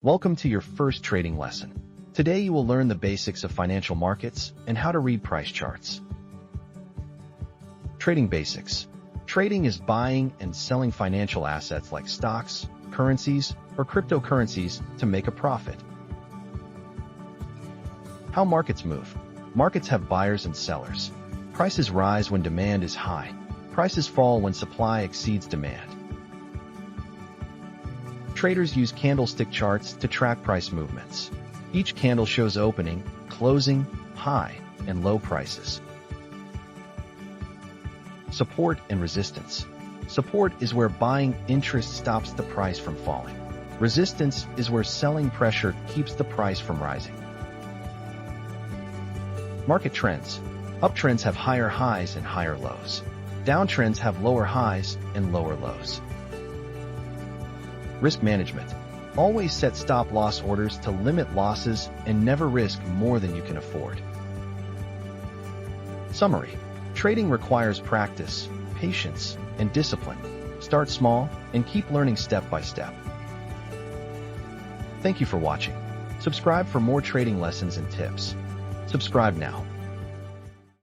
Welcome to your first trading lesson. Today you will learn the basics of financial markets and how to read price charts. Trading basics. Trading is buying and selling financial assets like stocks, currencies, or cryptocurrencies to make a profit. How markets move. Markets have buyers and sellers. Prices rise when demand is high. Prices fall when supply exceeds demand. Traders use candlestick charts to track price movements. Each candle shows opening, closing, high, and low prices. Support and resistance. Support is where buying interest stops the price from falling. Resistance is where selling pressure keeps the price from rising. Market trends. Uptrends have higher highs and higher lows. Downtrends have lower highs and lower lows. Risk management. Always set stop-loss orders to limit losses and never risk more than you can afford. Summary. Trading requires practice, patience, and discipline. Start small and keep learning step by step. Thank you for watching. Subscribe for more trading lessons and tips. Subscribe now.